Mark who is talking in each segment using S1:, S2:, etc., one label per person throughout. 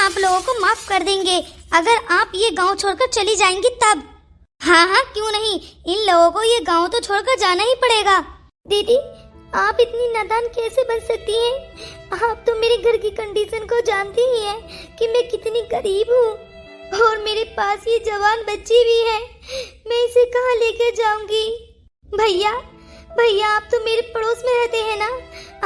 S1: आप लोगों को माफ कर देंगे अगर आप ये गांव छोड़कर चली जाएंगी तब। हाँ हाँ क्यों नहीं, इन लोगों को ये गांव तो छोड़कर जाना ही पड़ेगा। दीदी आप इतनी नादान कैसे बन सकती हैं? आप तो मेरे घर की कंडीशन को जानती ही हैं कि मैं कितनी गरीब हूँ और मेरे पास ये जवान बच्ची भी है। मैं इसे कहाँ लेकर जाऊंगी? भैया भैया आप तो मेरे पड़ोस में रहते हैं ना,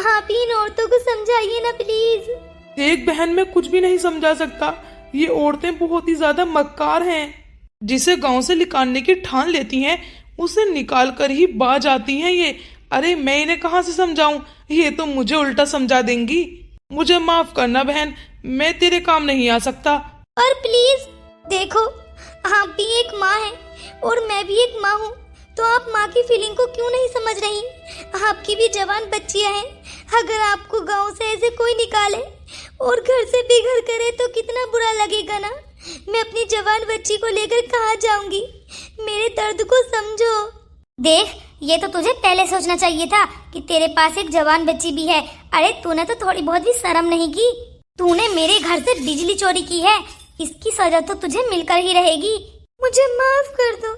S1: आप ही इन औरतों को समझाइए ना प्लीज।
S2: एक बहन मैं कुछ भी नहीं समझा सकता। ये औरतें बहुत ही ज्यादा मक्कार हैं। जिसे गांव से निकालने की ठान लेती हैं उसे निकाल कर ही बाज आती हैं ये। अरे मैं इन्हें कहाँ से समझाऊं, ये तो मुझे उल्टा समझा देंगी। मुझे माफ करना बहन, मैं तेरे काम नहीं आ सकता।
S1: पर प्लीज देखो, आप भी एक माँ हैं और मैं भी एक माँ हूँ, तो आप माँ की फीलिंग को क्यों नहीं समझ रही? आपकी भी जवान बच्चियां हैं। अगर आपको गांव से ऐसे कोई निकाले और घर से बेघर करे तो कितना बुरा लगेगा ना। मैं अपनी जवान बच्ची को लेकर कहाँ जाऊंगी? मेरे दर्द को समझो। देख ये तो तुझे पहले सोचना चाहिए था कि तेरे पास एक जवान बच्ची भी है। अरे तूने तो थोड़ी बहुत भी शर्म नहीं की। तूने मेरे घर से बिजली चोरी की है, इसकी सजा तो तुझे मिलकर ही रहेगी। मुझे माफ कर दो,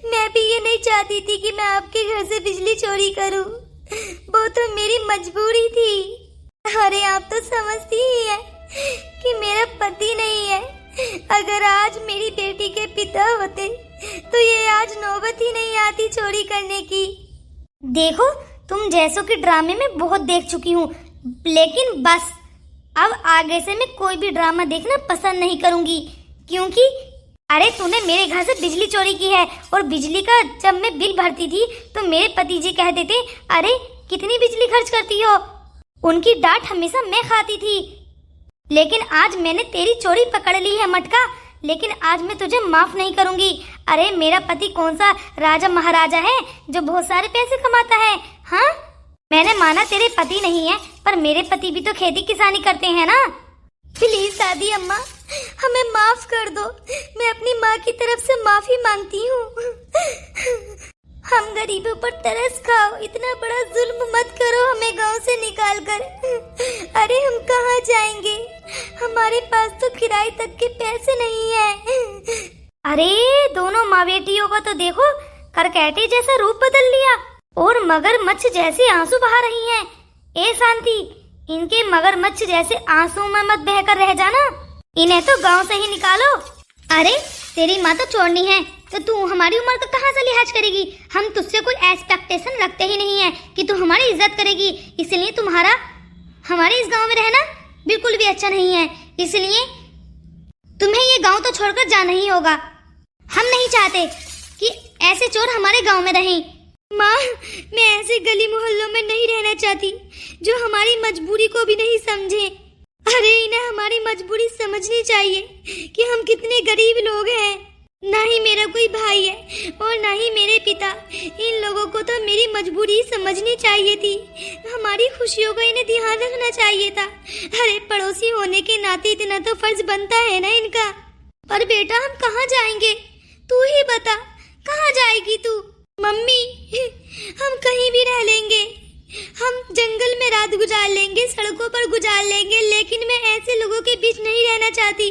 S1: मैं भी ये नहीं चाहती थी कि मैं आपके घर से बिजली चोरी करूं, वो तो मेरी मजबूरी थी। अरे आप तो समझती ही है कि मेरा पति नहीं है। अगर आज मेरी बेटी के पिता होते तो ये आज नौबत ही नहीं आती चोरी करने की। देखो तुम जैसों के ड्रामे में बहुत देख चुकी हूँ, लेकिन बस अब आगे से मैं कोई भी ड्रामा देखना पसंद नहीं करूंगी। क्योंकि अरे तूने मेरे घर से बिजली चोरी की है और बिजली का जब मैं बिल भरती थी तो मेरे पति जी कहते थे अरे कितनी बिजली खर्च करती हो। उनकी डांट हमेशा मैं खाती थी। लेकिन आज मैंने तेरी चोरी पकड़ ली है मटका, लेकिन आज मैं तुझे माफ नहीं करूंगी। अरे मेरा पति कौन सा राजा महाराजा है जो बहुत सारे पैसे कमाता है? हाँ मैंने माना तेरे पति नहीं है, पर मेरे पति भी तो खेती किसानी करते हैं ना। प्लीज दादी अम्मा हमें माफ कर दो, मैं अपनी माँ की तरफ से माफी मांगती हूँ। हम गरीबों पर तरस खाओ, इतना बड़ा जुल्म मत करो हमें गांव से निकाल कर। अरे हम कहाँ जाएंगे? हमारे पास तो किराए तक के पैसे नहीं है। अरे दोनों माँ बेटियों का तो देखो करकैटे जैसा रूप बदल लिया और मगरमच्छ जैसे आंसू बहा रही हैं। ए शांति, इनके मगरमच्छ जैसे आंसू में मत बहकर रह जाना, इन्हें तो गांव से ही निकालो। अरे तेरी माँ तो छोड़नी है तो तू हमारी उम्र का कहाँ से लिहाज करेगी? हम तुझसे कोई एक्सपेक्टेशन रखते ही नहीं है कि तू हमारी इज्जत करेगी, इसलिए तुम्हारा हमारे इस गांव में रहना बिल्कुल भी अच्छा नहीं है। इसलिए तुम्हें ये गांव तो छोड़कर जाना ही होगा। हम नहीं चाहते कि ऐसे चोर हमारे गांव में रहें। माँ मैं ऐसे गली मोहल्लों में नहीं रहना चाहती जो हमारी मजबूरी को भी नहीं समझे। अरे इन्हें हमारी मजबूरी समझनी चाहिए कि हम कितने गरीब लोग हैं। ना ही मेरा कोई भाई है और ना ही मेरे पिता। इन लोगों को तो मेरी मजबूरी समझनी चाहिए थी, हमारी खुशियों का इन्हें ध्यान रखना चाहिए था। अरे पड़ोसी होने के नाते इतना तो फर्ज बनता है ना इनका। पर बेटा हम कहाँ जाएंगे? तू ही बता, कहाँ जाएगी तू? मम्मी हम कहीं भी रह लेंगे, हम जंगल में रात गुजार लेंगे, सड़कों पर गुजार लेंगे, लेकिन मैं ऐसे लोगों के बीच नहीं रहना चाहती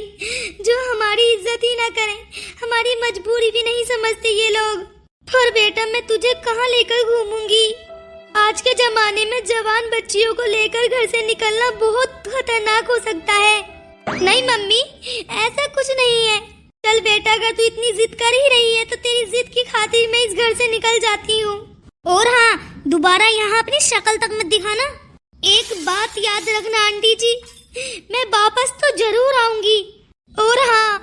S1: जो हमारी इज्जत ही ना करें, हमारी मजबूरी भी नहीं समझते ये लोग। और बेटा मैं तुझे कहाँ लेकर घूमूंगी? आज के जमाने में जवान बच्चियों को लेकर घर से निकलना बहुत खतरनाक हो सकता है। नहीं मम्मी ऐसा कुछ नहीं है। चल बेटा अगर तू इतनी जिद कर ही रही है तो तेरी जिद की खातिर मैं इस घर से निकल जाती हूँ। और हाँ दोबारा यहाँ अपनी शक्ल तक मत दिखाना। एक बात याद रखना आंटी जी, मैं वापस तो जरूर आऊंगी। और हाँ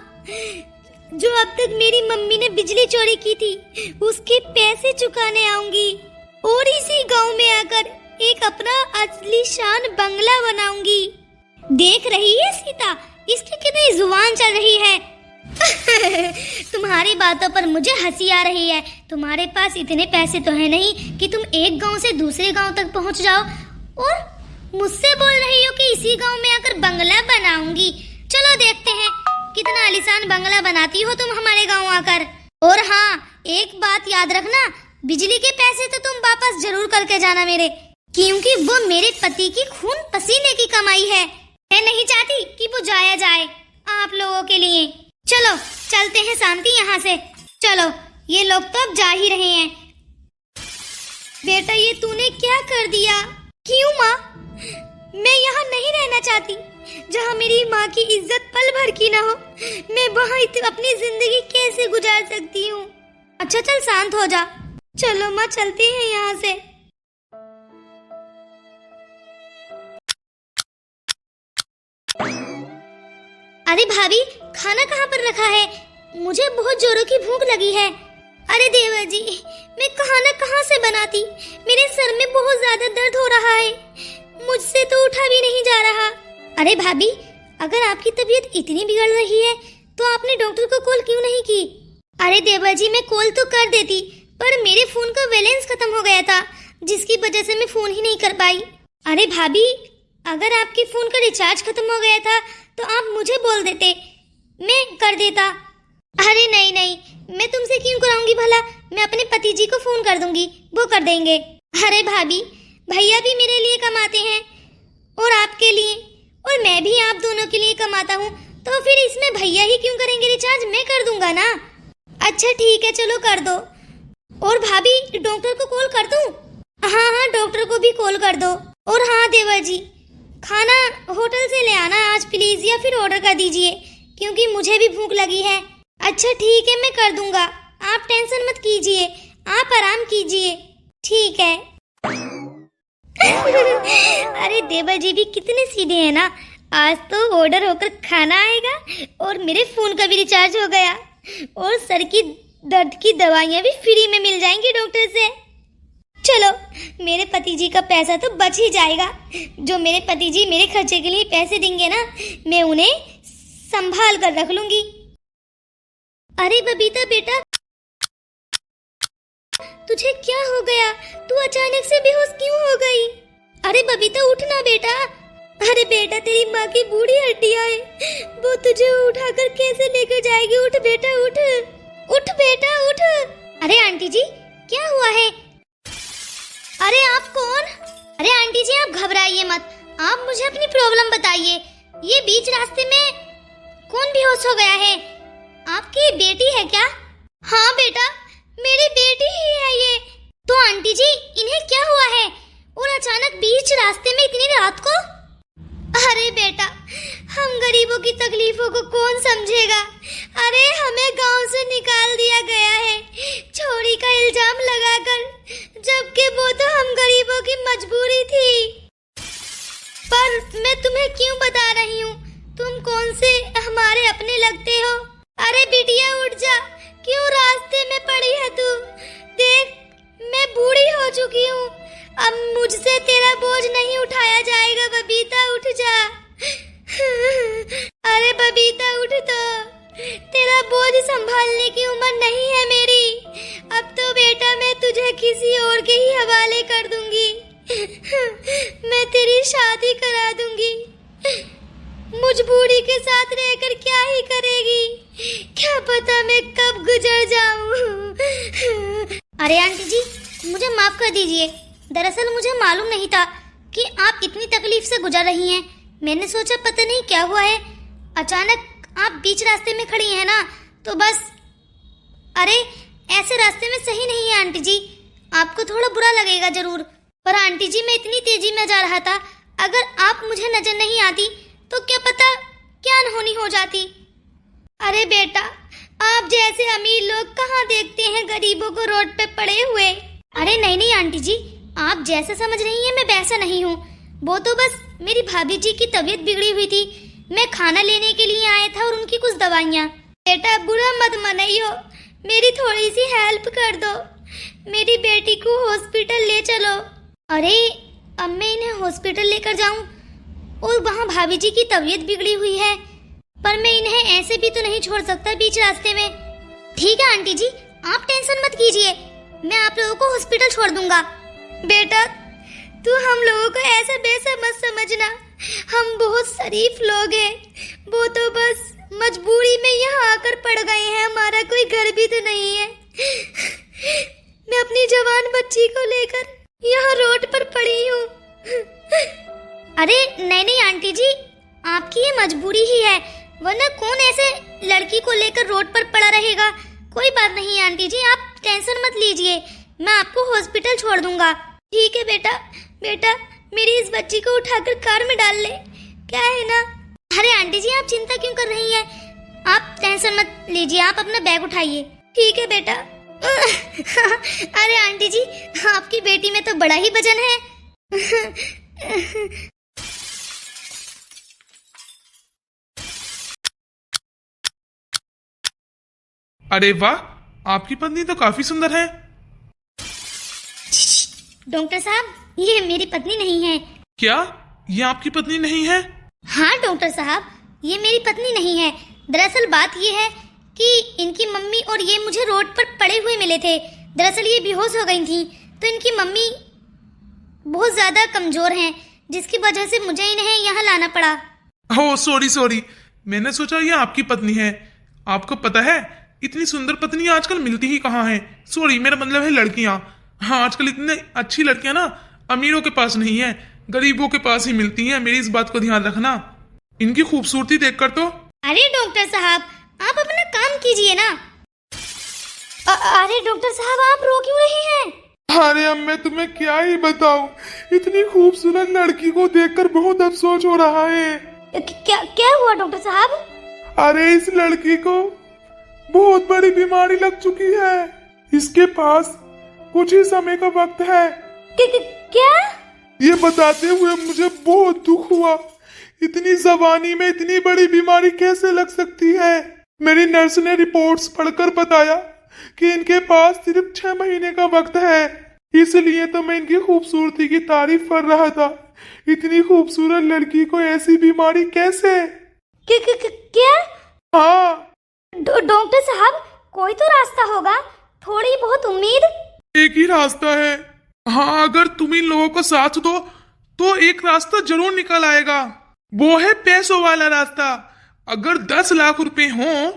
S1: जो अब तक मेरी मम्मी ने बिजली चोरी की थी उसके पैसे चुकाने आऊंगी और इसी गांव में आकर एक अपना असली शान बंगला बनाऊंगी। देख रही है सीता इसकी कितनी जुबान चल रही है। तुम्हारी बातों पर मुझे हंसी आ रही है। तुम्हारे पास इतने पैसे तो है नहीं कि तुम एक गांव से दूसरे गांव तक पहुंच जाओ और मुझसे बोल रही हो कि इसी गांव में आकर बंगला बनाऊंगी। चलो देखते हैं कितना आलीशान बंगला बनाती हो तुम हमारे गांव आकर। और हाँ एक बात याद रखना, बिजली के पैसे तो तुम वापस जरूर करके जाना मेरे, क्योंकि वो मेरे पति की खून पसीने की कमाई है। मैं नहीं चाहती कि वो जाए आप लोगों के लिए। चलो चलते हैं शांति यहाँ से। चलो, ये लोग तो अब जा ही रहे हैं। बेटा, ये तूने क्या कर दिया? क्यों माँ? मैं यहाँ नहीं रहना चाहती। जहाँ मेरी माँ की इज्जत पल भर की ना हो, मैं वहाँ अपनी जिंदगी कैसे गुजार सकती हूँ? अच्छा चल शांत हो जा। चलो माँ, चलते हैं यहाँ से। अरे भाभी, खाना कहाँ पर रखा है? मुझे बहुत जोरों की भूख लगी है। अरे देवर जी, मैं खाना कहाँ से बनाती? मेरे सर में बहुत ज्यादा दर्द हो रहा है, मुझसे तो उठा भी नहीं जा रहा। अरे भाभी, अगर आपकी तबीयत इतनी बिगड़ रही है तो आपने डॉक्टर को कॉल क्यों नहीं की? अरे देवर जी, मैं कॉल तो कर देती, पर मेरे फोन का बैलेंस खत्म हो गया था, जिसकी वजह से मैं फोन ही नहीं कर पाई। अरे भाभी, अगर आपके फोन का रिचार्ज खत्म हो गया था तो आप मुझे बोल देते, मैं कर देता। अरे नहीं नहीं, मैं तुमसे क्यों कराऊंगी भला? मैं अपने पति जी को फोन कर दूंगी, वो कर देंगे। अरे भाभी, भैया भी मेरे लिए कमाते हैं और आपके लिए, और मैं भी आप दोनों के लिए कमाता हूँ, तो फिर इसमें भैया ही क्यों करेंगे रिचार्ज? मैं कर दूंगा ना। अच्छा ठीक है, चलो कर दो। और भाभी, डॉक्टर को कॉल कर दूं? हाँ हाँ, डॉक्टर को भी कॉल कर दो। और हाँ देवर जी, खाना होटल से ले आना आज प्लीज, या फिर ऑर्डर कर दीजिए, क्योंकि मुझे भी भूख लगी है। अच्छा ठीक है, मैं कर दूंगा, आप टेंशन मत कीजिए, आप आराम कीजिए। ठीक है। अरे देवर जी भी कितने सीधे हैं ना, आज तो ऑर्डर होकर खाना आएगा और मेरे फोन का भी रिचार्ज हो गया, और सर की दर्द की दवाइयाँ भी फ्री में मिल जाएंगी डॉक्टर से। चलो, मेरे पति जी का पैसा तो बच ही जाएगा। जो मेरे पति जी मेरे खर्चे के लिए पैसे देंगे ना, मैं उन्हें संभाल कर रख लूंगी। अरे बबीता बेटा, तुझे क्या हो गया? तू अचानक से बेहोश क्यों हो गई? अरे बबीता, उठ ना बेटा। अरे बेटा, तेरी माँ की बूढ़ी हड्डियां है, वो तुझे उठाकर कैसे लेकर जाएगी? उठ बेटा, उठ उठ बेटा, उठ। अरे आंटी जी, क्या हुआ है? अरे आप कौन? अरे आंटी जी, आप घबराइए मत, आप मुझे अपनी प्रॉब्लम बताइए। ये बीच रास्ते में कौन बेहोश हो गया है? आपकी बेटी है क्या? हाँ बेटा, मेरी बेटी ही है ये। तो आंटी जी, इन्हें क्या हुआ है और अचानक बीच रास्ते में इतनी रात को? अरे बेटा, हम गरीबों की तकलीफों को कौन समझेगा? अरे हमें गांव से निकाल दिया गया है चोरी का इल्जाम लगाकर, जबकि वो तो हम गरीबों की मजबूरी थी। पर मैं तुम्हें क्यों बता रही हूँ, तुम कौन से हमारे अपने लगते हो। अरे बिटिया उठ जा, क्यों रास्ते में पड़ी है तू? देख, मैं बूढ़ी हो चुकी हूँ, अब मुझसे तेरा बोझ नहीं उठाया जाएगा। बबीता उठ जा। अरे बबीता उठ, तो तेरा बोझ संभालने की उम्र नहीं है मेरी। अब तो बेटा मैं तुझे किसी और के ही हवाले कर दूंगी। मैं तेरी शादी करा दूंगी। मुझ बूढ़ी के साथ रहकर क्या ही करेगी, क्या पता मैं कब गुजर जाऊं। अरे आंटी जी, मुझे माफ कर दीजिए, दरअसल मुझे मालूम नहीं था कि आप इतनी तकलीफ से गुजर रही हैं। मैंने सोचा पता नहीं क्या हुआ है, अचानक आप बीच रास्ते में खड़ी हैं ना, तो बस। अरे ऐसे रास्ते में सही नहीं है आंटी जी, आपको थोड़ा बुरा लगेगा जरूर, पर आंटी जी मैं इतनी तेजी में जा रहा था, अगर आप मुझे नजर नहीं आती तो क्या पता क्या अनहोनी हो जाती। अरे बेटा, आप जैसे अमीर लोग कहाँ देखते हैं गरीबों को रोड पे पड़े हुए। अरे नहीं नहीं आंटी जी, आप जैसा समझ रही हैं मैं वैसा नहीं हूँ, वो तो बस मेरी भाभी जी की तबीयत बिगड़ी हुई थी, मैं खाना लेने के लिए आया था और उनकी कुछ दवाइयाँ। बेटा बुरा मत मनाइयो, मेरी थोड़ी सी हेल्प कर दो, मेरी बेटी को हॉस्पिटल ले चलो। अरे अब मैं इन्हें हॉस्पिटल लेकर जाऊं और वहाँ भाभी जी की तबीयत बिगड़ी हुई है, पर मैं इन्हें ऐसे भी तो नहीं छोड़ सकता बीच रास्ते में। ठीक है आंटी जी, आप टेंशन मत कीजिए, मैं आप लोगों को हॉस्पिटल छोड़ दूंगा। बेटा तू हम लोगों को ऐसा वैसा मत समझना, हम बहुत शरीफ लोग हैं, वो तो बस मजबूरी में यहाँ आकर पड़ गए हैं, हमारा कोई घर भी तो नहीं है। मैं अपनी जवान बच्ची को लेकर यहाँ रोड पर पड़ी हूँ। अरे नहीं नहीं आंटी जी, आपकी ये मजबूरी ही है, वरना कौन ऐसे लड़की को लेकर रोड पर पड़ा रहेगा। कोई बात नहीं आंटी जी, आप टेंशन मत लीजिए, मैं आपको हॉस्पिटल छोड़ दूंगा। ठीक है बेटा, बेटा मेरी इस बच्ची को उठाकर कार में डाल ले, क्या है ना। अरे आंटी जी आप चिंता क्यों कर रही हैं, आप टेंशन मत लीजिए, आप अपना बैग उठाइए। ठीक है बेटा। अरे आंटी जी आपकी बेटी में तो बड़ा ही वजन है।
S2: अरे वाह, आपकी पत्नी तो काफी सुंदर है।
S1: डॉक्टर साहब ये मेरी पत्नी नहीं है।
S2: क्या ये आपकी पत्नी नहीं है?
S1: हाँ डॉक्टर साहब ये मेरी पत्नी नहीं है। दरअसल बात ये है कि इनकी मम्मी और ये मुझे रोड पर पड़े हुए मिले थे। दरअसल ये बेहोश हो गई थी, तो इनकी मम्मी बहुत ज्यादा कमजोर हैं, जिसकी वजह से मुझे इन्हें यहाँ लाना पड़ा।
S2: ओह सॉरी सॉरी, मैंने सोचा ये आपकी पत्नी है। आपको पता है इतनी सुंदर पत्नी आजकल मिलती ही कहाँ है। सॉरी मेरा मतलब है लड़कियां। हाँ आजकल इतनी अच्छी लड़कियां ना अमीरों के पास नहीं है, गरीबों के पास ही मिलती हैं। मेरी इस बात को ध्यान रखना। इनकी खूबसूरती देखकर तो।
S1: अरे डॉक्टर साहब आप अपना काम कीजिए ना। अरे डॉक्टर साहब आप रो क्यों रही हैं?
S2: अरे अब मैं तुम्हें क्या ही बताऊं, इतनी खूबसूरत लड़की को देखकर बहुत अफसोस हो रहा है।
S1: क्या क्या हुआ डॉक्टर साहब?
S2: अरे इस लड़की को बहुत बड़ी बीमारी लग चुकी है। इसके पास कुछ ही समय का वक्त है।
S1: क्या?
S2: ये बताते हुए मुझे बहुत दुख हुआ। इतनी जवानी में इतनी बड़ी बीमारी कैसे लग सकती है। मेरी नर्स ने रिपोर्ट्स पढ़कर बताया कि इनके पास सिर्फ 6 महीने का वक्त है। इसलिए तो मैं इनकी खूबसूरती की तारीफ कर रहा था। इतनी खूबसूरत लड़की को ऐसी बीमारी कैसे?
S1: क्या?
S2: हाँ
S1: डॉक्टर साहब कोई तो रास्ता होगा, थोड़ी बहुत उम्मीद।
S2: एक ही रास्ता है। हाँ अगर तुम इन लोगों को साथ दो तो एक रास्ता जरूर निकल आएगा। वो है पैसों वाला रास्ता। अगर 10 लाख रुपए हों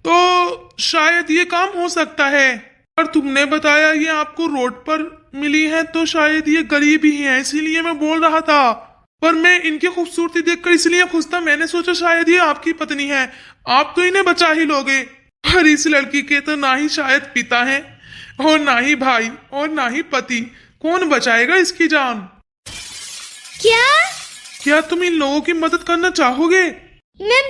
S2: तो शायद ये काम हो सकता है। पर तुमने बताया ये आपको रोड पर मिली है तो शायद ये गरीब ही है, इसीलिए मैं बोल रहा था। पर मैं इनकी खूबसूरती देखकर इसलिए खुश था, मैंने सोचा शायद ये आपकी पत्नी है, आप तो इन्हें बचा ही लोगे। पर इस लड़की के तो ना ही शायद पिता है और ना ही भाई और ना ही पति। कौन बचाएगा इसकी जान? क्या तुम इन लोगों की मदद करना चाहोगे?
S1: मैं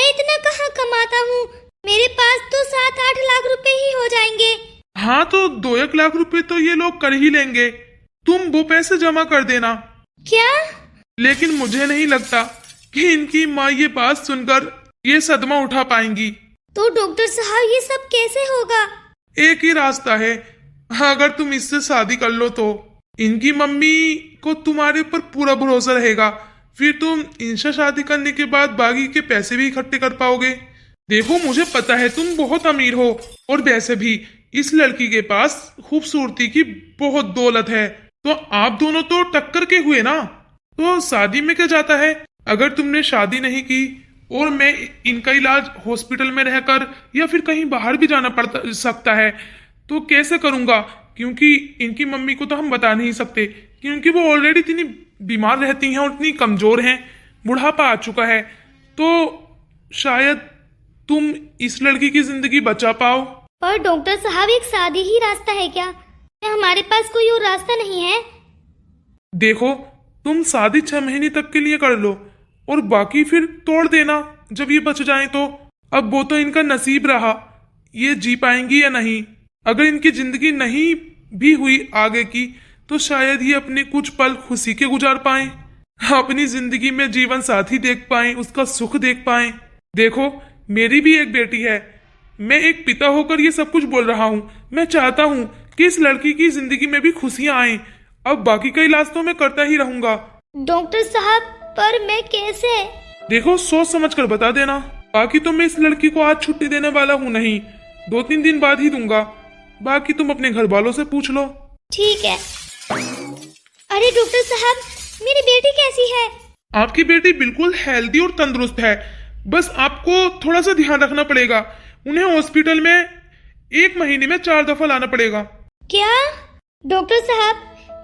S1: इतना कहाँ कमाता हूँ, मेरे पास तो 7-8 लाख रुपए ही हो जाएंगे।
S2: हाँ तो 2-1 लाख रुपए तो ये लोग कर ही लेंगे, तुम वो पैसे जमा कर देना।
S1: क्या?
S2: लेकिन मुझे नहीं लगता कि इनकी माँ ये बात सुनकर ये सदमा उठा पाएंगी।
S1: तो डॉक्टर साहब ये सब कैसे होगा?
S2: एक ही रास्ता है, अगर तुम इससे शादी कर लो तो इनकी मम्मी को तुम्हारे ऊपर पूरा भरोसा रहेगा। फिर तुम इनसे शादी करने के बाद बाकी के पैसे भी इकट्ठे कर पाओगे। देखो मुझे पता है तुम बहुत अमीर हो, और वैसे भी इस लड़की के पास खूबसूरती की बहुत दौलत है, तो आप दोनों तो टक्कर के हुए ना। तो शादी में क्या जाता है? अगर तुमने शादी नहीं की और मैं इनका इलाज हॉस्पिटल में रहकर या फिर कहीं बाहर भी जाना पड़ सकता है तो कैसे करूंगा? क्योंकि इनकी मम्मी को तो हम बता नहीं सकते, क्योंकि वो ऑलरेडी इतनी बीमार रहती हैं और इतनी कमजोर हैं, बुढ़ापा आ चुका है। तो शायद तुम इस लड़की की जिंदगी बचा पाओ।
S1: पर डॉक्टर साहब एक शादी ही रास्ता है क्या हमारे पास कोई और रास्ता नहीं है?
S2: देखो तुम शादी 6 महीने तक के लिए कर लो और बाकी फिर तोड़ देना जब ये बच जाए तो। अब वो तो इनका नसीब रहा, ये जी पाएंगी या नहीं। अगर इनकी जिंदगी नहीं भी हुई आगे की तो शायद ये अपने कुछ पल खुशी के गुजार पाएं, अपनी जिंदगी में जीवन साथी देख पाएं, उसका सुख देख पाएं। देखो मेरी भी एक बेटी है, मैं एक पिता होकर ये सब कुछ बोल रहा हूँ। मैं चाहता हूँ कि इस लड़की की जिंदगी में भी खुशियां आएं। अब बाकी का इलाज तो मैं करता ही रहूंगा।
S1: डॉक्टर साहब पर मैं कैसे?
S2: देखो सोच समझ कर बता देना। बाकी तो मैं इस लड़की को आज छुट्टी देने वाला हूँ नहीं, 2-3 दिन बाद ही दूंगा। बाकी तुम अपने घर वालों से पूछ लो।
S1: ठीक है। अरे डॉक्टर साहब मेरी बेटी कैसी है?
S2: आपकी बेटी बिल्कुल हेल्दी और तंदुरुस्त है, बस आपको थोड़ा सा ध्यान रखना पड़ेगा। उन्हें हॉस्पिटल में 1 महीने में 4 दफा लाना पड़ेगा।
S1: क्या? डॉक्टर साहब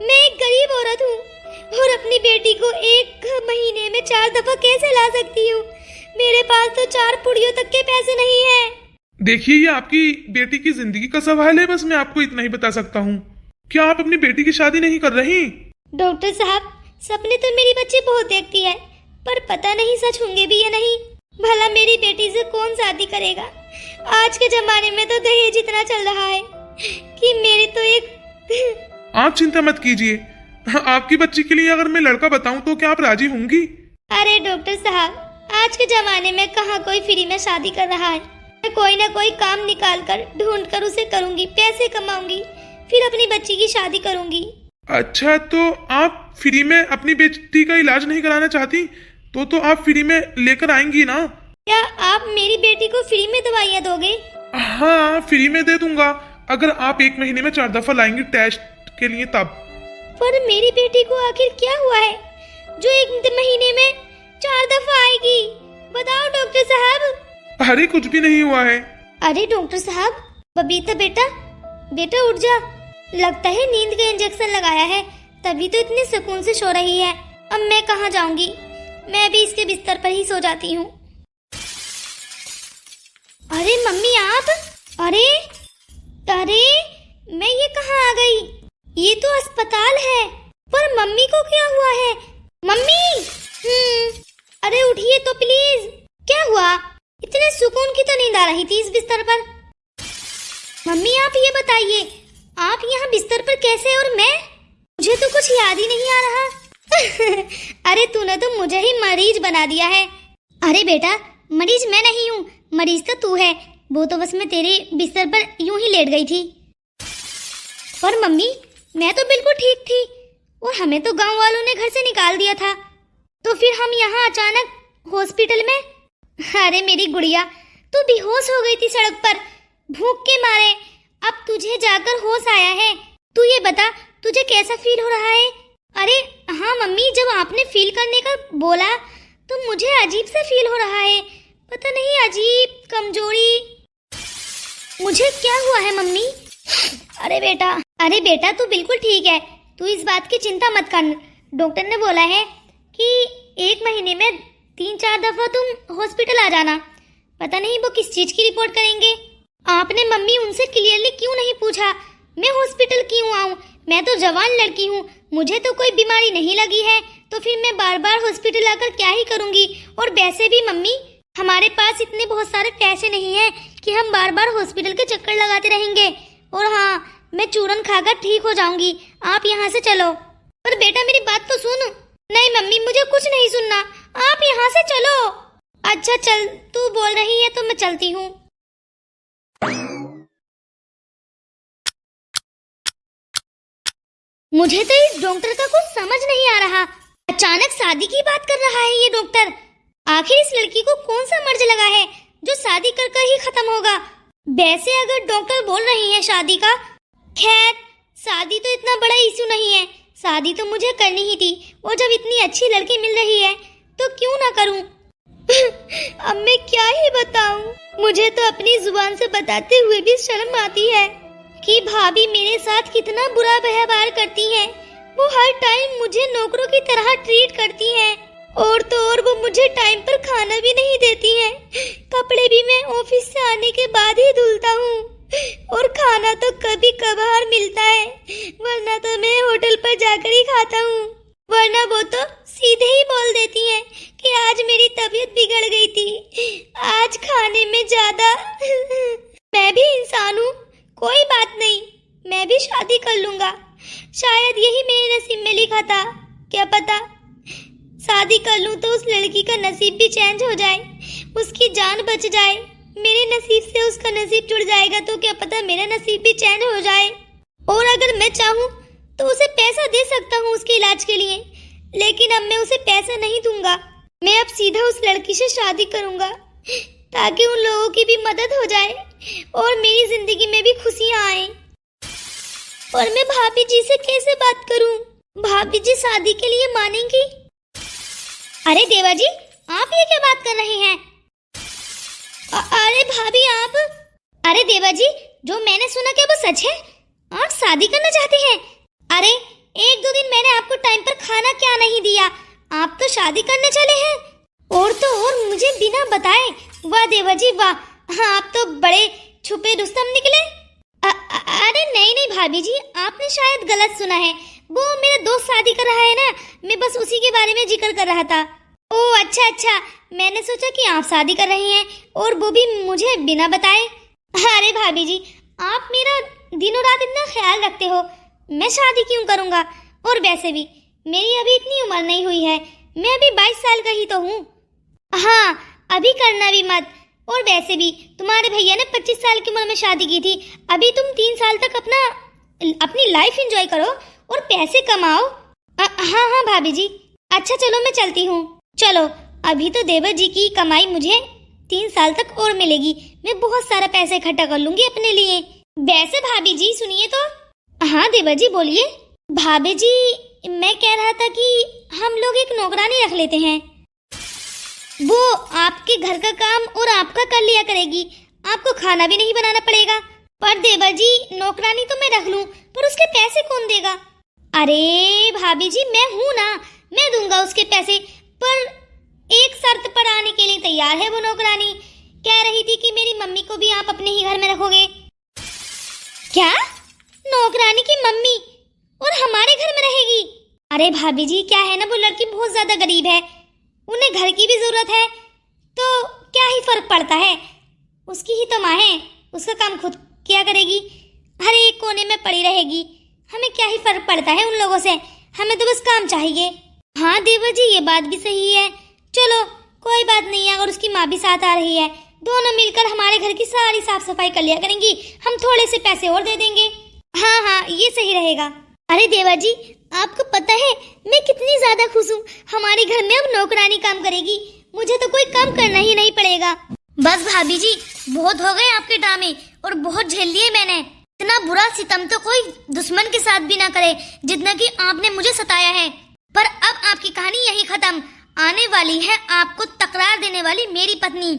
S1: मैं एक गरीब औरत हूँ और अपनी बेटी को 1 महीने में 4 दफा कैसे ला सकती हूँ? मेरे पास तो 4 पुड़ियों तक के पैसे नहीं है।
S3: देखिए, ये आपकी बेटी की जिंदगी का सवाल है, बस मैं आपको इतना ही बता सकता हूँ। क्या आप अपनी बेटी की शादी नहीं कर रही?
S1: डॉक्टर साहब, सपने तो मेरी बच्ची बहुत देखती है, पर पता नहीं सच होंगे भी या नहीं। भला मेरी बेटी से कौन शादी करेगा? आज के जमाने में तो दहेज इतना चल रहा है कि मेरी तो एक
S3: आप चिंता मत कीजिए। आपकी बच्ची के लिए अगर मैं लड़का बताऊं तो क्या आप राजी होंगी?
S1: अरे डॉक्टर साहब, आज के जमाने में कहाँ कोई फ्री में शादी कर रहा है। मैं कोई ना कोई काम निकाल कर ढूंढ कर उसे करूंगी, पैसे कमाऊंगी, फिर अपनी बच्ची की शादी करूंगी।
S3: अच्छा, तो आप फ्री में अपनी बेटी का इलाज नहीं कराना चाहती? तो आप फ्री में लेकर आएंगी ना?
S1: क्या आप मेरी बेटी को फ्री में दवाइयाँ दोगे?
S3: हाँ, फ्री में दे दूंगा, अगर आप 1 महीने में 4 दफा लाएंगी टेस्ट के लिए तब।
S1: पर मेरी बेटी को आखिर क्या हुआ है जो 1 महीने में 4 दफा आएगी? बताओ डॉक्टर साहब।
S3: अरे कुछ भी नहीं हुआ है।
S1: अरे डॉक्टर साहब, बबीता बेटा, बेटा उठ जा। लगता है नींद का इंजेक्शन लगाया है, तभी तो इतने सुकून से सो रही है। अब मैं कहाँ जाऊंगी? मैं भी इसके बिस्तर पर ही सो जाती हूँ। अरे मम्मी आप, अरे अरे मैं ये कहाँ आ गई? ये तो अस्पताल है, पर मम्मी को क्या हुआ है? मम्मी, अरे उठिए तो प्लीज। क्या हुआ? इतने सुकून की तो नींद आ रही थी इस बिस्तर पर। मम्मी आप ये बताइए, आप यहाँ बिस्तर पर कैसे और मैं? मुझे तो कुछ याद ही नहीं आ रहा। अरे तूने तो मुझे ही मरीज बना दिया है। अरे बेटा, मरीज मैं नहीं हूँ, मरीज तो तू है। वो तो बस मैं तेरे बिस्तर पर यूं ही लेट गई थी। पर मम्मी, मैं तो बिल्कुल ठीक थी और हमें तो गांव वालों ने घर से निकाल दिया था, तो फिर हम यहाँ अचानक हॉस्पिटल में। अरे मेरी गुड़िया, तू बेहोश हो गई थी सड़क पर भूख के मारे। अब तुझे जाकर होश आया है। तू ये बता, तुझे कैसा फील हो रहा है? अरे हाँ मम्मी, जब आपने फील करने का बोला तो मुझे अजीब सा फील हो रहा है। पता नहीं, अजीब कमजोरी। मुझे क्या हुआ है मम्मी? अरे बेटा तू बिल्कुल ठीक है। तू इस बात की चिंता मत कर। डॉक्टर ने बोला है कि 1 महीने में 3-4 दफा तुम हॉस्पिटल आ जाना। पता नहीं वो किस चीज की रिपोर्ट करेंगे। आपने मम्मी उनसे क्लियरली क्यों नहीं पूछा मैं हॉस्पिटल क्यों आऊं? मैं तो जवान लड़की हूं, मुझे तो कोई बीमारी नहीं लगी है, तो फिर मैं बार बार हॉस्पिटल आकर क्या ही करूंगी? और वैसे भी मम्मी, हमारे पास इतने बहुत सारे पैसे नहीं हैं कि हम बार बार हॉस्पिटल के चक्कर लगाते रहेंगे। और हाँ, मैं चूरन खाकर ठीक हो जाऊंगी। आप यहाँ से चलो। पर बेटा मेरी बात तो सुन। नहीं मम्मी, मुझे कुछ नहीं सुनना, आप यहाँ से चलो। अच्छा चल, तू बोल रही है तो मैं चलती हूँ। मुझे तो इस डॉक्टर का कुछ समझ नहीं आ रहा। अचानक शादी की बात कर रहा है ये डॉक्टर। आखिर इस लड़की को कौन सा मर्ज लगा है जो शादी कर कर ही खत्म होगा? वैसे अगर डॉक्टर बोल रही है शादी का, खैर शादी तो इतना बड़ा इश्यू नहीं है। शादी तो मुझे करनी ही थी, और जब इतनी अच्छी लड़की मिल रही है तो क्यों ना करूं? अब मैं क्या ही बताऊं? मुझे तो अपनी जुबान से बताते हुए भी शर्म आती है कि भाभी मेरे साथ कितना बुरा व्यवहार करती हैं। वो हर टाइम मुझे नौकरों की तरह ट्रीट करती हैं, और तो और वो मुझे टाइम पर खाना भी नहीं देती हैं। कपड़े भी मैं ऑफिस से आने के बाद ही धुलता हूँ, और खाना तो कभी कभार मिलता है, वरना तो मैं होटल पर जाकर ही खाता हूँ। वरना वो तो सीधे ही बोल देती हैं कि आज मेरी तबीयत बिगड़ गई थी, आज खाने में ज्यादा। मैं भी इंसान हूँ, कोई बात नहीं, मैं भी शादी कर लूंगा। शायद यही मेरे नसीब में लिखा था, क्या पता शादी कर लूं तो उस लड़की का नसीब भी चेंज हो जाए, उसकी जान बच जाए। मेरे नसीब से उसका नसीब जुड़ जाएगा तो क्या पता मेरा नसीब भी चेंज हो जाए। और अगर मैं चाहूँ तो उसे पैसा दे सकता हूँ उसके इलाज के लिए, लेकिन अब मैं उसे पैसा नहीं दूंगा। मैं अब सीधा उस लड़की से शादी करूंगा ताकि उन लोगों की भी मदद हो जाए और मेरी जिंदगी में भी खुशियाँ आए। और मैं भाभी जी से कैसे बात करूं? भाभी जी शादी के लिए मानेंगी? अरे देवा जी, आप ये क्या बात कर रहे हैं? अरे भाभी आप। अरे देवा जी, जो मैंने सुना क्या वो सच है? आप शादी करना चाहते हैं? अरे एक दो दिन मैंने आपको टाइम पर खाना क्या नहीं दिया। आप तो शादी करने चले हैं और तो और मुझे बिना बताए। वाह देवा जी वाह, हाँ, आप तो बड़े छुपे रुस्तम निकले। अरे नहीं नहीं भाभी जी, आपने शायद गलत सुना है। वो मेरा दोस्त शादी कर रहा है ना, मैं बस उसी के बारे में जिक्र कर रहा था। ओह अच्छा अच्छा, मैंने सोचा कि आप शादी कर रही हैं और वो भी मुझे बिना बताए। अरे भाभी जी, आप मेरा दिनों रात इतना ख्याल रखते हो, मैं शादी क्यों करूंगा। और वैसे भी मेरी अभी इतनी उम्र नहीं हुई है, मैं अभी 22 साल का ही तो हूँ। हाँ, अभी करना भी मत। और वैसे भी तुम्हारे भैया ने 25 साल की उम्र में शादी की थी। अभी तुम 3 साल तक अपनी लाइफ एंजॉय करो और पैसे कमाओ। हाँ हाँ भाभी जी। अच्छा चलो मैं चलती हूँ। चलो, अभी तो देवर जी की कमाई मुझे 3 साल तक और मिलेगी। मैं बहुत सारा पैसे इकट्ठा कर लूंगी अपने लिए। वैसे भाभी जी सुनिए तो। हाँ देवर जी बोलिए। भाभी जी, मैं कह रहा था कि हम लोग एक नौकरानी रख लेते हैं। वो आपके घर का काम और आपका कर लिया करेगी, आपको खाना भी नहीं बनाना पड़ेगा। पर देवर जी, नौकरानी तो मैं रख लूं, पर उसके पैसे कौन देगा। अरे भाभी जी, मैं हूं ना, मैं दूंगा उसके पैसे। पर एक शर्त पर आने के लिए तैयार है वो नौकरानी। कह रही थी कि मेरी मम्मी को भी आप अपने ही घर में रखोगे। क्या? नौकरानी की मम्मी और हमारे घर में रहेगी? अरे भाभी जी, क्या है ना, वो लड़की बहुत ज्यादा गरीब है, उन्हें घर की भी जरूरत है, तो क्या ही फर्क पड़ता है। उसकी ही तो माँ है, उसका काम खुद क्या करेगी, हर एक कोने में पड़ी रहेगी। हमें क्या ही फर्क पड़ता है उन लोगों से, हमें तो बस काम चाहिए। हाँ देवर जी, ये बात भी सही है। चलो कोई बात नहीं है, अगर उसकी माँ भी साथ आ रही है, दोनों मिलकर हमारे घर की सारी साफ सफाई कर लिया करेंगी। हम थोड़े से पैसे और दे देंगे। हाँ हाँ, ये सही रहेगा। अरे देवर जी, आपको पता है मैं कितनी ज्यादा खुश हूँ। हमारे घर में अब नौकरानी काम करेगी, मुझे तो कोई काम करना ही नहीं पड़ेगा। बस भाभी जी, बहुत हो गए आपके ड्रामे और बहुत झेल लिए मैंने। इतना बुरा सितम तो कोई दुश्मन के साथ भी ना करे जितना कि आपने मुझे सताया है। पर अब आपकी कहानी यही खत्म। आने वाली है आपको तकरार देने वाली मेरी पत्नी।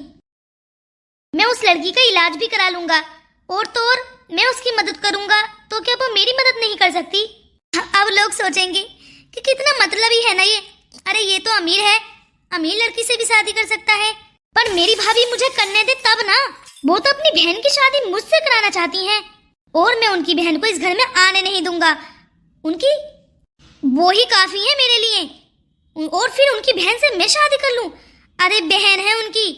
S1: मैं उस लड़की का इलाज भी करा लूंगा और तो और मैं उसकी मदद करूंगा, तो क्या वो मेरी मदद नहीं कर सकती। अब लोग सोचेंगे कि कितना मतलबी है ना ये। अरे ये तो अमीर है, अमीर लड़की से भी शादी कर सकता है। पर मेरी भाभी मुझे करने दे तब ना। वो तो अपनी बहन की शादी मुझसे कराना चाहती हैं और मैं उनकी बहन को इस घर में आने नहीं दूंगा। उनकी वो ही काफी है मेरे लिए, और फिर उनकी बहन से मैं शादी कर लूं। अरे बहन है उनकी,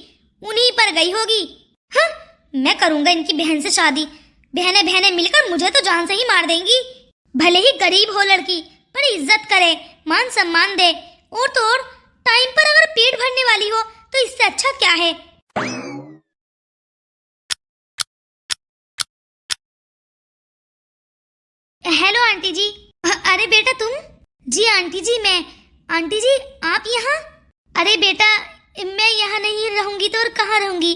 S1: उन्हीं पर गई होगी। हाँ, मैं करूंगा इनकी बहन से शादी। बहनें बहनें मिलकर मुझे तो जान से ही मार देंगी। भले ही गरीब हो लड़की, पर इज्जत करे, मान सम्मान दे, और तो और टाइम पर अगर पेट भरने वाली हो तो इससे अच्छा क्या है। हेलो आंटी जी। अरे बेटा तुम? जी आंटी जी मैं। आंटी जी आप यहाँ? अरे बेटा, मैं यहाँ नहीं रहूंगी तो और कहाँ रहूंगी।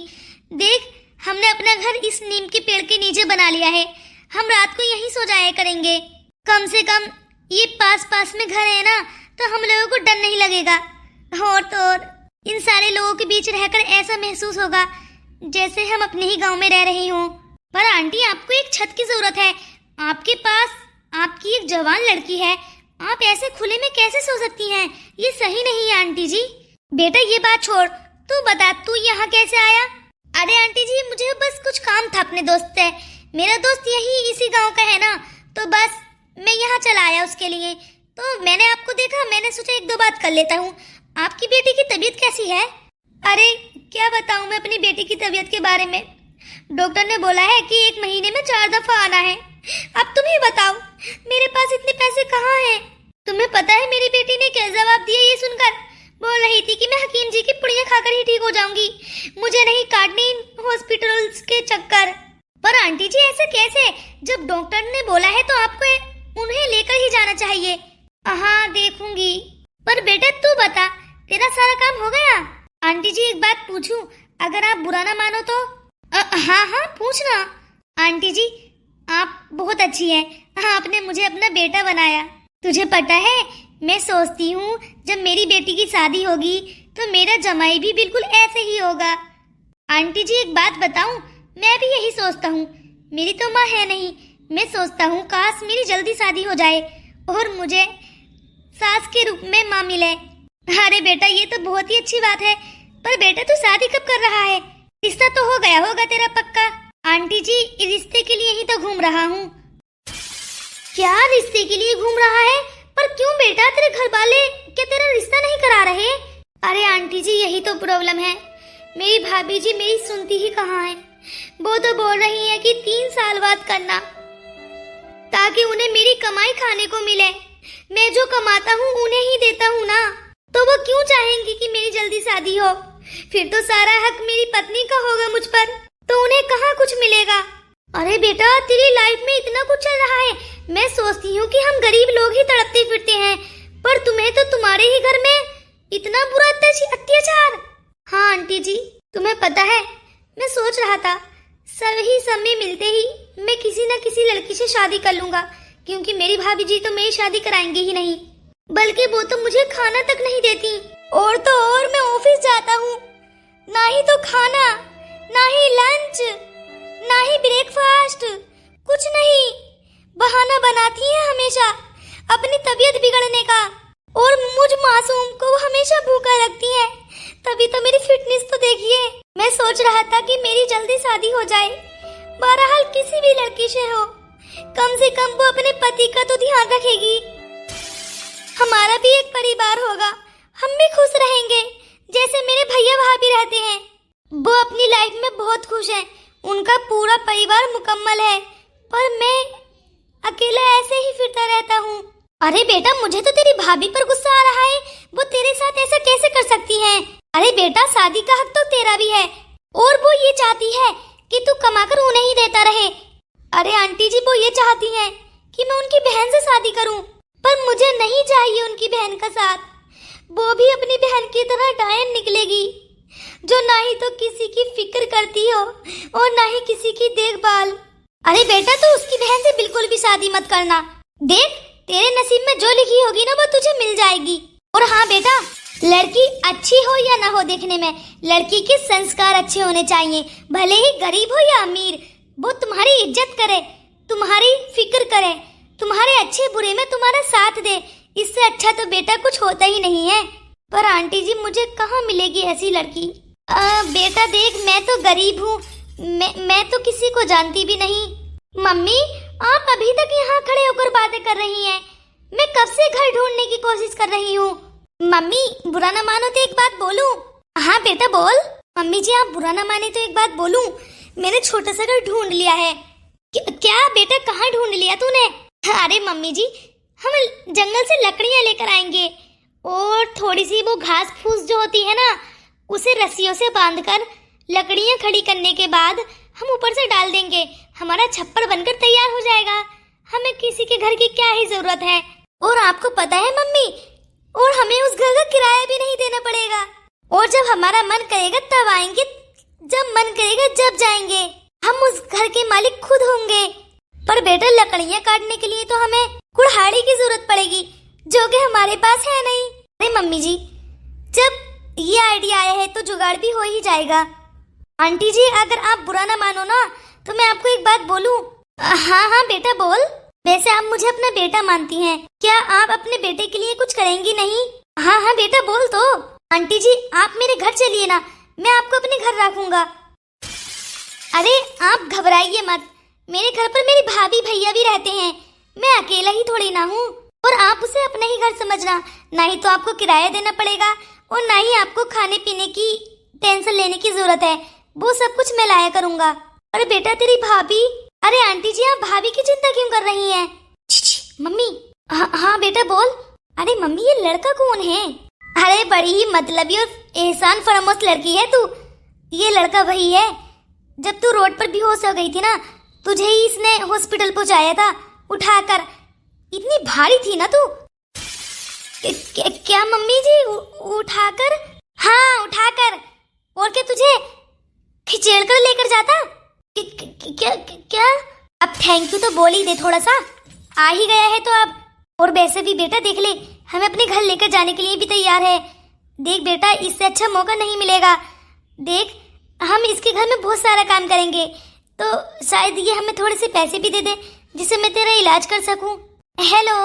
S1: देख, हमने अपना घर इस नीम के पेड़ के नीचे बना लिया है। हम रात को यहीं सो जाया करेंगे। कम से कम ये पास पास में घर है ना, तो हम लोगों को डर नहीं लगेगा। और तो और इन सारे लोगों के बीच रहकर ऐसा महसूस होगा जैसे हम अपने ही गांव में रह रही हों। पर आंटी, आपको एक छत की जरूरत है। आपके पास आपकी एक जवान लड़की है, आप ऐसे खुले में कैसे सो सकती हैं? ये सही नहीं है आंटी जी। बेटा ये बात छोड़, तू बता तू यहाँ कैसे आया? अरे आंटी जी, मुझे बस कुछ काम था अपने दोस्त से। मेरा दोस्त यही इसी गांव का है ना, तो बस मैं यहाँ चला आया उसके लिए। तो मैंने आपको देखा, मैंने सोचा एक दो बात कर लेता हूँ। आपकी बेटी की तबीयत कैसी है? अरे क्या बताऊँ मैं अपनी बेटी की तबीयत के बारे में। डॉक्टर ने बोला है कि 1 महीने में 4 दफा आना है। अब तुम ही बताओ, मेरे पास इतने पैसे कहाँ हैं? तुम्हें पता है मेरी बेटी ने क्या जवाब दिया ये सुनकर? बोल रही थी कि मैं हकीम जी की पुड़ियाँ खाकर ही ठीक हो जाऊंगी, मुझे नहीं काटनी इन हॉस्पिटल्स के चक्कर। पर आंटी जी ऐसे कैसे? जब डॉक्टर ने बोला है तो आपको उन्हें लेकर ही जाना चाहिए। हाँ देखूंगी। पर बेटा तू बता, तेरा सारा काम हो गया? आंटी जी एक बात पूछूं, अगर आप बुरा ना मानो तो? हाँ हाँ पूछना। आंटी जी आप बहुत अच्छी हैं, आपने मुझे अपना बेटा बनाया। तुझे पता है, मैं सोचती हूँ जब मेरी बेटी की शादी होगी तो मेरा जमाई भी बिल्कुल ऐसे ही होगा। आंटी जी एक बात बताऊं, मैं भी यही सोचता हूँ। मेरी तो माँ है नहीं, मैं सोचता हूँ काश मेरी जल्दी शादी हो जाए और मुझे सास के रूप में माँ मिले। अरे बेटा ये तो बहुत ही अच्छी बात है, पर बेटा तू शादी कब कर रहा है? रिश्ता तो हो गया होगा तेरा पक्का। आंटी जी रिश्ते के लिए ही तो घूम रहा हूँ। क्या रिश्ते के लिए घूम रहा है? पर क्यों बेटा, तेरे घर वाले क्या तेरा रिश्ता नहीं करा रहे? अरे आंटी जी यही तो प्रॉब्लम है, मेरी भाभी जी मेरी सुनती ही कहाँ है। वो तो बोल रही है कि 3 साल बाद करना, ताकि उन्हें मेरी कमाई खाने को मिले। मैं जो कमाता हूँ उन्हें ही देता हूँ ना, तो वो क्यों चाहेंगी कि मेरी जल्दी शादी हो? फिर तो सारा हक मेरी पत्नी का होगा मुझ पर, तो उन्हें कहाँ कुछ मिलेगा। अरे बेटा तेरी लाइफ में इतना कुछ चल रहा है, मैं सोचती हूँ कि हम गरीब लोग ही तड़पते फिरते हैं, पर तुम्हें तो तुम्हारे ही घर में इतना बुरा अत्याचार। हाँ आंटी जी तुम्हें पता है, मैं सोच रहा था सही समय मिलते ही मैं किसी न किसी लड़की से शादी कर लूंगा, क्योंकि मेरी भाभी जी तो मेरी शादी कराएंगे ही नहीं, बल्कि वो तो मुझे खाना तक नहीं देती। और तो और मैं ऑफिस जाता हूँ, ना ही तो खाना, ना ही लंच, ना ही ब्रेकफास्ट, कुछ नहीं। बहाना बनाती है हमेशा अपनी तबीयत बिगड़ने का, और मुझ मासूम को वो हमेशा भूखा रखती है। तभी तो मेरी फिटनेस तो देखिए। मैं सोच रहा था कि मेरी जल्दी शादी हो जाए, बहरहाल किसी भी लड़की से हो, कम से कम वो अपने पति का तो ध्यान रखेगी। हमारा भी एक परिवार होगा, हम भी खुश रहेंगे जैसे मेरे भैया भाभी रहते हैं। वो अपनी लाइफ में बहुत खुश हैं, उनका पूरा परिवार मुकम्मल है, पर मैं अकेला ऐसे ही फिरता रहता हूँ। अरे बेटा मुझे तो तेरी भाभी पर गुस्सा आ रहा है, वो तेरे साथ ऐसा कैसे कर सकती है? अरे बेटा शादी का हक तो तेरा भी है, और वो ये चाहती है कि तू कमाकर उन्हें ही देता रहे। अरे आंटी जी वो ये चाहती है कि मैं उनकी बहन से शादी करूं, पर मुझे नहीं चाहिए उनकी बहन का साथ। वो भी अपनी बहन की तरह डायन निकलेगी, जो ना ही तो किसी की फिक्र करती हो और ना ही किसी की देखभाल। अरे बेटा तू उसकी बहन से बिल्कुल भी शादी मत करना। देख तेरे नसीब में जो लिखी होगी ना वो तुझे मिल जाएगी। और हाँ बेटा लड़की अच्छी हो या ना हो देखने में, लड़की के संस्कार अच्छे होने चाहिए, भले ही गरीब हो या अमीर। वो तुम्हारी इज्जत करे, तुम्हारी फिक्र करे, तुम्हारे अच्छे बुरे में तुम्हारा साथ दे, इससे अच्छा तो बेटा कुछ होता ही नहीं है। पर आंटी जी मुझे कहाँ मिलेगी ऐसी लड़की? बेटा देख मैं तो गरीब हूँ, मैं तो किसी को जानती भी नहीं। मम्मी आप अभी तक यहाँ खड़े होकर बातें कर रही हैं, मैं कब से घर ढूंढने की कोशिश कर रही हूँ। मम्मी बुरा ना मानो तो एक बात बोलूं? हाँ बेटा बोल। मम्मी जी आप बुरा ना माने तो एक बात बोलूं, मैंने छोटा सा घर ढूंढ लिया है। क्या बेटा कहाँ ढूंढ लिया तूने? अरे मम्मी जी हम जंगल से लकड़ियाँ लेकर आएंगे, और थोड़ी सी वो घास फूस जो होती है ना, उसे रस्सियों से बांधकर लकड़ियाँ खड़ी करने के बाद हम ऊपर से डाल देंगे, हमारा छप्पर बनकर तैयार हो जाएगा। हमें किसी के घर की क्या ही जरूरत है। और आपको पता है मम्मी, और हमें उस घर का किराया भी नहीं देना पड़ेगा, और जब हमारा मन करेगा तब आएंगे, जब मन करेगा जब जाएंगे। हम उस घर के मालिक खुद होंगे। पर बेटा लकड़ियाँ काटने के लिए तो हमें कुल्हाड़ी की जरूरत पड़ेगी, जो कि हमारे पास है नहीं। अरे मम्मी जी जब ये आइडिया आया है तो जुगाड़ भी हो ही जाएगा। आंटी जी अगर आप बुरा ना मानो ना तो मैं आपको एक बात बोलूं? हाँ हाँ बेटा बोल। वैसे आप मुझे अपना बेटा मानती हैं, क्या आप अपने बेटे के लिए कुछ करेंगी नहीं? हाँ हाँ बेटा बोल तो। आंटी जी आप मेरे घर चलिए ना, मैं आपको अपने घर रखूंगा। अरे आप घबराइए मत, मेरे घर पर मेरी भाभी भैया भी रहते हैं, मैं अकेला ही थोड़ी ना हूँ। और आप उसे अपना ही घर समझना, ना ही तो आपको किराया देना पड़ेगा और ना ही आपको खाने पीने की टेंशन लेने की जरूरत है, वो सब कुछ मैं लाया करूंगा। अरे बेटा तेरी भाभी, अरे आंटी जी आप भाभी की चिंता क्यों कर रही हैं? मम्मी हाँ बेटा बोल। अरे मम्मी ये लड़का कौन है? अरे बड़ी ही मतलबी और एहसान फरामोश लड़की है तू। ये लड़का वही है, जब तू रोड पर बेहोश हो गई थी ना, तुझे ही इसने हॉस्पिटल पहुंचाया था उठाकर। इतनी भारी थी ना तू। क्या मम्मी जी उठाकर? हाँ उठाकर। और क्या तुझे खिचेड़ कर लेकर जाता? क्या? अब थैंक यू तो बोल ही दे, थोड़ा सा आ ही गया है तो अब। और वैसे भी बेटा देख ले, हमें अपने घर लेकर जाने के लिए भी तैयार है। देख बेटा इससे अच्छा मौका नहीं मिलेगा। देख हम इसके घर में बहुत सारा काम करेंगे, तो शायद ये हमें थोड़े से पैसे भी दे दे जिससे मैं तेरा इलाज कर सकूं। हेलो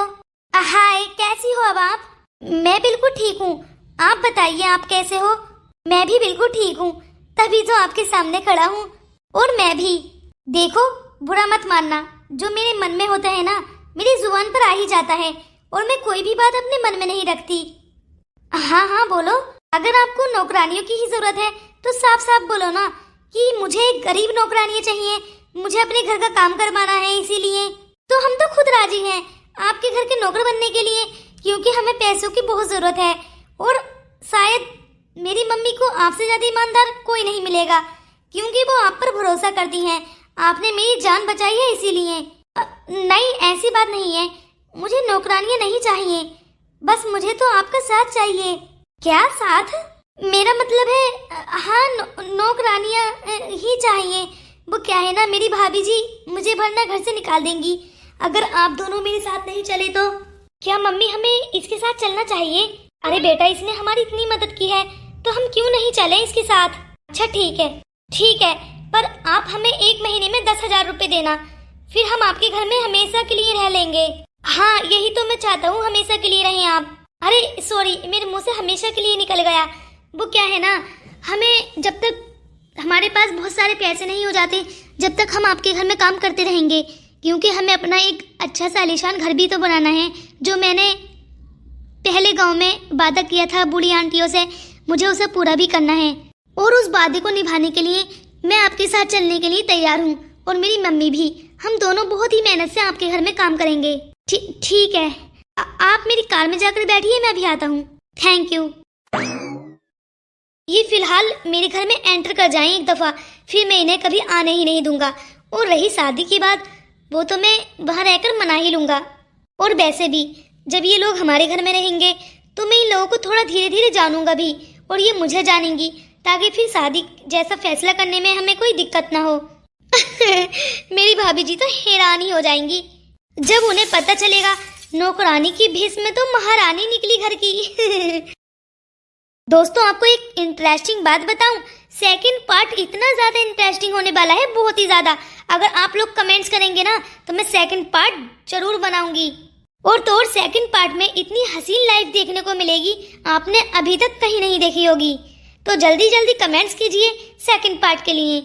S1: हाय, कैसी हो अब आप? मैं बिल्कुल ठीक हूँ। आप बताइए, आप कैसे हो? मैं भी बिल्कुल ठीक हूँ, तभी तो आपके सामने खड़ा हूँ। और मैं भी। देखो, बुरा मत मानना, जो मेरे मन में होता है ना, मेरी जुबान पर आ ही जाता है, और मैं कोई भी बात अपने मन में नहीं रखती। हाँ हाँ बोलो। अगर आपको नौकरानियों की ही जरूरत है तो साफ साफ बोलो ना कि मुझे एक गरीब नौकरानी चाहिए, मुझे अपने घर का काम करवाना है, इसीलिए तो हम तो खुद राजी हैं आपके घर के नौकर बनने के लिए, क्योंकि हमें पैसों की बहुत जरूरत है। और शायद मेरी मम्मी को आपसे ज्यादा ईमानदार कोई नहीं मिलेगा, क्योंकि वो आप पर भरोसा करती हैं। आपने मेरी जान बचाई है इसीलिए। नहीं, ऐसी बात नहीं है, मुझे नौकरानियां नहीं चाहिए, बस मुझे तो आपका साथ चाहिए। क्या साथ? मेरा मतलब है हाँ, नौकरानियां ही चाहिए। वो क्या है ना, मेरी भाभी जी मुझे वरना घर से निकाल देंगी अगर आप दोनों मेरे साथ नहीं चले तो। क्या मम्मी हमें इसके साथ चलना चाहिए? अरे बेटा, इसने हमारी इतनी मदद की है तो हम क्यों नहीं चले इसके साथ? अच्छा ठीक है, पर आप हमें 1 महीने में 10,000 रुपए देना, फिर हम आपके घर में हमेशा के लिए रह लेंगे। हाँ, यही तो मैं चाहता हूँ, हमेशा के लिए रहें आप। अरे सॉरी, मेरे मुंह से हमेशा के लिए निकल गया। वो क्या है ना, हमें जब तक हमारे पास बहुत सारे पैसे नहीं हो जाते, जब तक हम आपके घर में काम करते रहेंगे, क्योंकि हमें अपना एक अच्छा सा आलीशान घर भी तो बनाना है, जो मैंने पहले गांव में वादा किया था बूढ़ी आंटियों से, मुझे उसे पूरा भी करना है। और उस वादे को निभाने के लिए मैं आपके साथ चलने के लिए तैयार हूँ, और मेरी मम्मी भी। हम दोनों बहुत ही मेहनत से आपके घर में काम करेंगे। ठीक है, आप मेरी कार में जाकर बैठिए, मैं अभी आता हूँ। Thank you. ये फिलहाल मेरे घर में एंटर कर जाएं एक दफा, फिर मैं इन्हें कभी आने ही नहीं दूंगा। और रही शादी की बात, वो तो मैं वहां रहकर मना ही लूंगा। और वैसे भी जब ये लोग हमारे घर में रहेंगे तो मैं इन लोगों को थोड़ा धीरे धीरे जानूंगा भी, और ये मुझे जानेंगी, ताकि फिर शादी जैसा फैसला करने में हमें कोई दिक्कत ना हो। मेरी भाभी जी तो हैरान ही हो जाएंगी जब उन्हें पता चलेगा नौकरानी की भेष में तो महारानी निकली घर की। दोस्तों, आपको एक इंटरेस्टिंग बात बताऊं, सेकंड पार्ट इतना ज्यादा इंटरेस्टिंग होने वाला है, बहुत ही ज्यादा। अगर आप लोग कमेंट्स करेंगे ना तो मैं सेकंड पार्ट जरूर बनाऊंगी। और तो और सेकंड पार्ट में इतनी हसीन लाइफ देखने को मिलेगी, आपने अभी तक कहीं नहीं देखी होगी। तो जल्दी जल्दी कमेंट्स कीजिए सेकंड पार्ट के लिए।